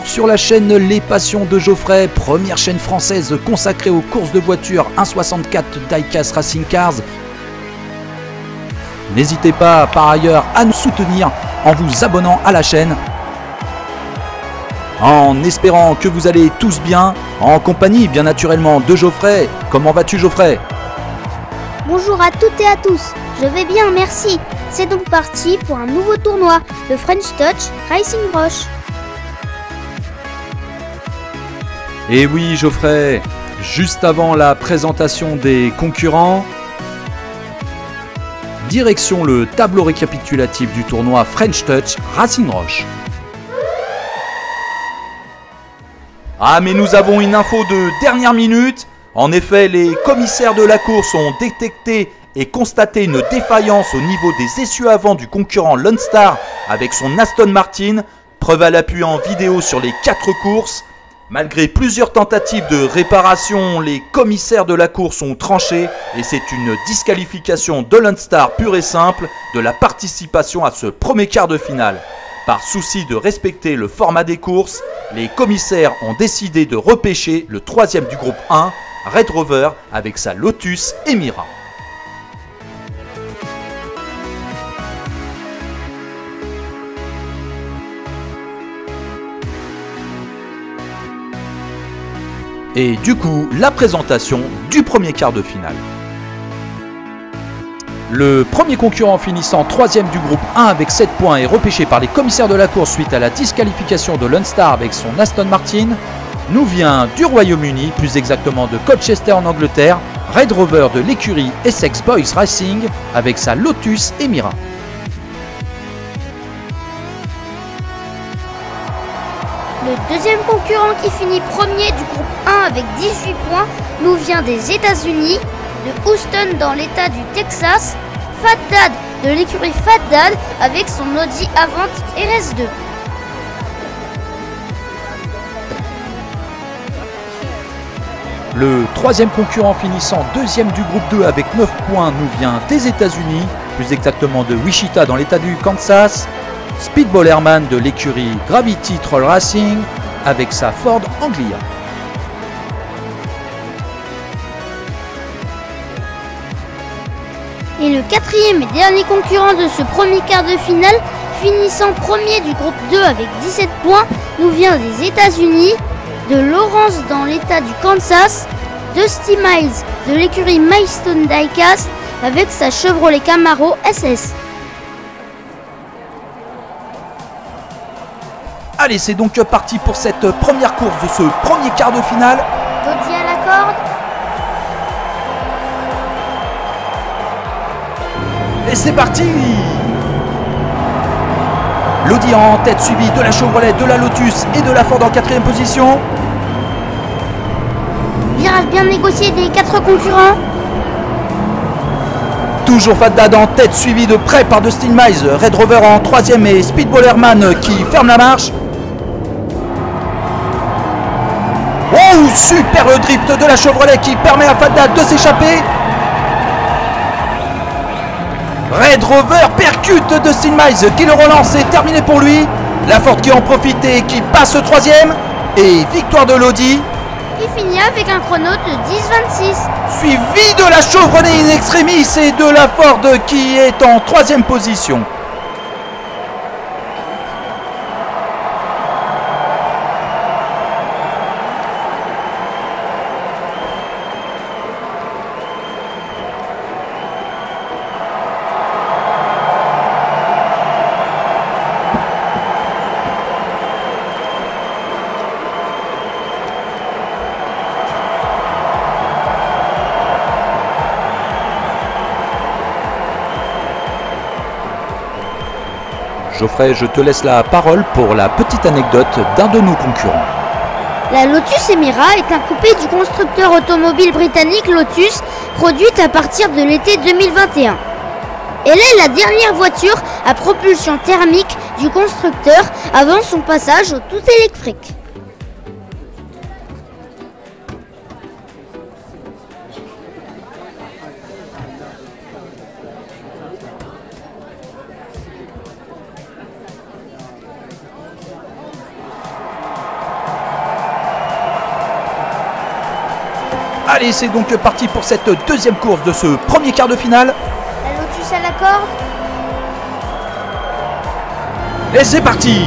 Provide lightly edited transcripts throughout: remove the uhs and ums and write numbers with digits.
retour sur la chaîne Les Passions de Geoffrey, première chaîne française consacrée aux courses de voitures 1.64 Diecast Racing Cars. N'hésitez pas par ailleurs à nous soutenir en vous abonnant à la chaîne. En espérant que vous allez tous bien, en compagnie bien naturellement de Geoffrey. Comment vas-tu Geoffrey? Bonjour à toutes et à tous, je vais bien merci. C'est donc parti pour un nouveau tournoi, le French Touch Racing Roche. Et oui Geoffrey, juste avant la présentation des concurrents, direction le tableau récapitulatif du tournoi French Touch Racing Roche. Ah mais nous avons une info de dernière minute. En effet, les commissaires de la course ont détecté et constaté une défaillance au niveau des essieux avant du concurrent Lone Star avec son Aston Martin, preuve à l'appui en vidéo sur les 4 courses. Malgré plusieurs tentatives de réparation, les commissaires de la course ont tranché et c'est une disqualification de Lone Star pure et simple de la participation à ce premier quart de finale. Par souci de respecter le format des courses, les commissaires ont décidé de repêcher le 3e du groupe 1, Red Rover, avec sa Lotus Emira. Et du coup, la présentation du premier quart de finale. Le premier concurrent finissant 3e du groupe 1 avec 7 points est repêché par les commissaires de la course suite à la disqualification de Lone Star avec son Aston Martin, nous vient du Royaume-Uni, plus exactement de Colchester en Angleterre, Red Rover de l'écurie Essex Boys Racing avec sa Lotus Emira. Le deuxième concurrent qui finit premier du groupe 1 avec 18 points nous vient des États-Unis, de Houston dans l'état du Texas, Fat Dad de l'écurie Fat Dad avec son Audi Avant RS2. Le troisième concurrent finissant 2e du groupe 2 avec 9 points nous vient des États-Unis, plus exactement de Wichita dans l'état du Kansas, Speedball Airman de l'écurie Gravity Troll Racing avec sa Ford Anglia. Et le quatrième et dernier concurrent de ce premier quart de finale, finissant premier du groupe 2 avec 17 points, nous vient des États-Unis, de Lawrence dans l'état du Kansas, Dusty Miles de l'écurie Milestone Diecast avec sa Chevrolet Camaro SS. Allez, c'est donc parti pour cette première course de ce premier quart de finale. Dodi à la corde. Et c'est parti! L'Audi en tête suivi de la Chevrolet, de la Lotus et de la Ford en 4e position. Virage bien négocié des 4 concurrents. Toujours Fat Dad en tête suivi de près par Dustin Miles, Red Rover en 3e et Speedball Airman qui ferme la marche. Oh, super le drift de la Chevrolet qui permet à Fat Dad de s'échapper. Red Rover percute Dustin Miles qui le relance, c'est terminé pour lui. La Ford qui en profite et qui passe 3e. Et victoire de l'Audi. Qui finit avec un chrono de 10,26. Suivi de la Chevrolet in extremis et de la Ford qui est en 3e position. Geoffrey, je te laisse la parole pour la petite anecdote d'un de nos concurrents. La Lotus Emira est un coupé du constructeur automobile britannique Lotus, produite à partir de l'été 2021. Elle est la dernière voiture à propulsion thermique du constructeur avant son passage au tout électrique. Allez, c'est donc parti pour cette deuxième course de ce premier quart de finale. La Lotus à la corde. Et c'est parti.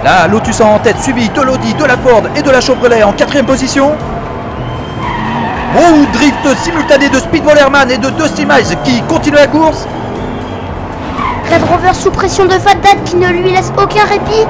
La Lotus en tête, suivi de l'Audi, de la Ford et de la Chevrolet en quatrième position. Oh, drift simultané de Speedball Airman et de Dusty Miles qui continue la course. Red Rover sous pression de Fat Dad qui ne lui laisse aucun répit.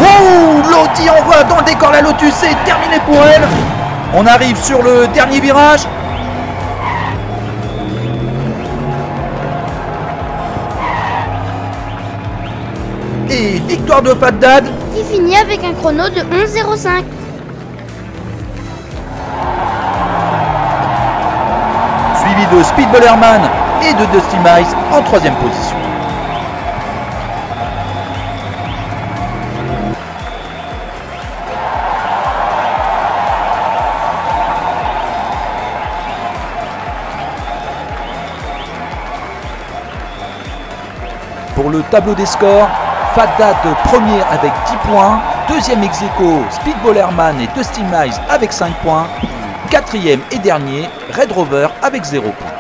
Oh, l'Audi envoie dans le décor la Lotus, c'est terminé pour elle. On arrive sur le dernier virage. Et victoire de Fat Dad qui finit avec un chrono de 11,05. Suivi de Speedball Airman et de Dusty Miles en troisième position. Pour le tableau des scores, Fat Dad premier avec 10 points, deuxième ex-aequo Speedball Airman et Dusty Miles avec 5 points, quatrième et dernier Red Rover avec 0 points.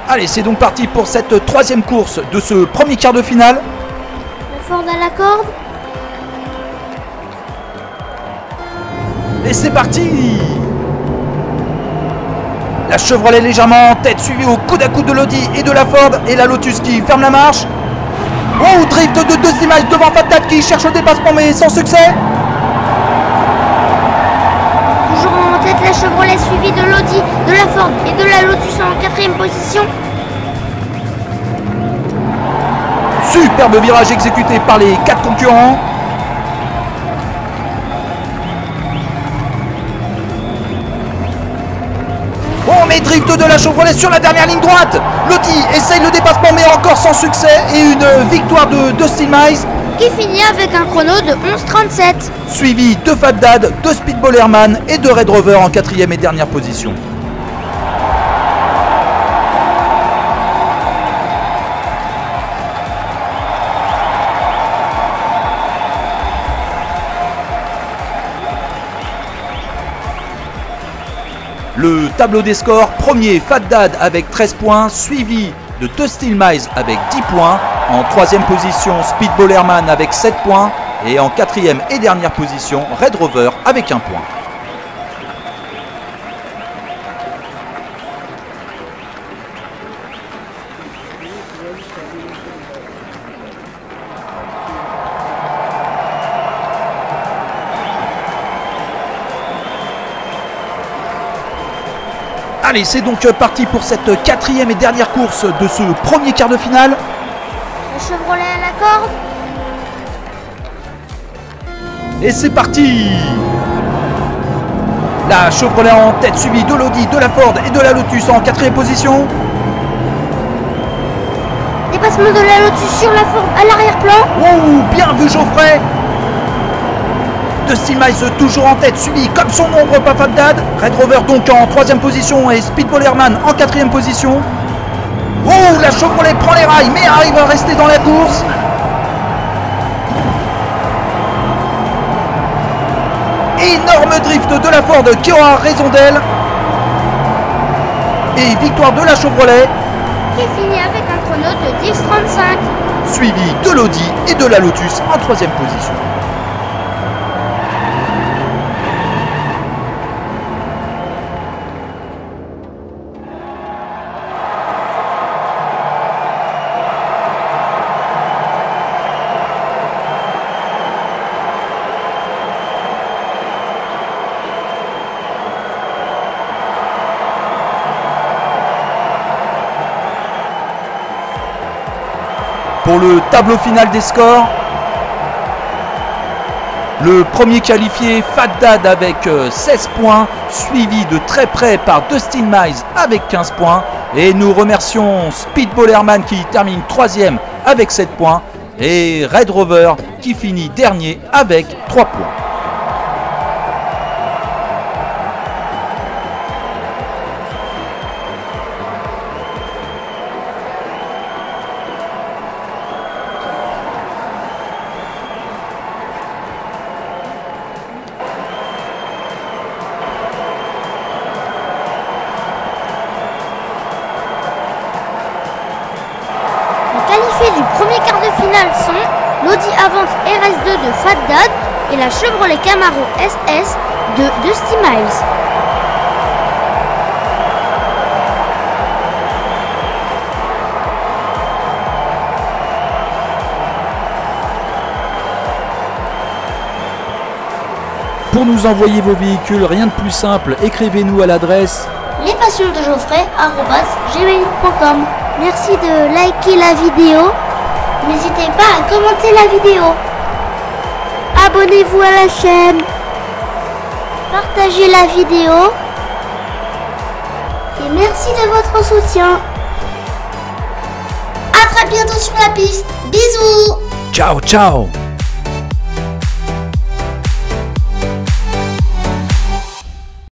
Allez, c'est donc parti pour cette troisième course de ce premier quart de finale. La Ford à la corde. Et c'est parti. La Chevrolet légèrement en tête, suivie au coude à coude de l'Audi et de la Ford. Et la Lotus qui ferme la marche. Oh, drift de Dusty Miles devant Fat Dad qui cherche le dépassement mais sans succès. Toujours en tête la Chevrolet suivie de l'Audi, de la Ford et de la Lotus en quatrième position. Superbe virage exécuté par les 4 concurrents. Oh, mais drift de la Chevrolet sur la dernière ligne droite. L'Audi essaye le dépassement mais encore sans succès. Et une victoire de Dusty Miles qui finit avec un chrono de 11,37. Suivi de Fat Dad, de Speedball Airman et de Red Rover en quatrième et dernière position. Le tableau des scores, premier Fat Dad avec 13 points, suivi de Dusty Miles avec 10 points. En troisième position, Speedball Airman avec 7 points. Et en quatrième et dernière position, Red Rover avec 1 point. Allez, c'est donc parti pour cette quatrième et dernière course de ce premier quart de finale. La Chevrolet à la corde. Et c'est parti. La Chevrolet en tête, suivie de l'Audi, de la Ford et de la Lotus en quatrième position. Dépassement de la Lotus sur la Ford à l'arrière-plan. Oh, bien vu Geoffrey. Dusty Miles toujours en tête, suivi comme son ombre par Fat Dad. Red Rover donc en troisième position et Speedball Airman en quatrième position. Oh, la Chevrolet prend les rails mais arrive à rester dans la course. Énorme drift de la Ford qui aura raison d'elle. Et victoire de la Chevrolet qui finit avec un chrono de 10,35. Suivi de l'Audi et de la Lotus en troisième position. pour le tableau final des scores. Le premier qualifié, Faddad avec 16 points, suivi de très près par Dustin Miles avec 15 points. Et nous remercions Speedball Herman qui termine 3e avec 7 points. Et Red Rover qui finit dernier avec 3 points. Qualifiés du premier quart de finale sont l'Audi Avant RS2 de Faddad et la Chevrolet Camaro SS de Dusty Miles. Pour nous envoyer vos véhicules, rien de plus simple, écrivez-nous à l'adresse lespassionsdegeoffrey@gmail.com. Merci de liker la vidéo. N'hésitez pas à commenter la vidéo. Abonnez-vous à la chaîne. Partagez la vidéo. Et merci de votre soutien. À très bientôt sur la piste. Bisous. Ciao, ciao.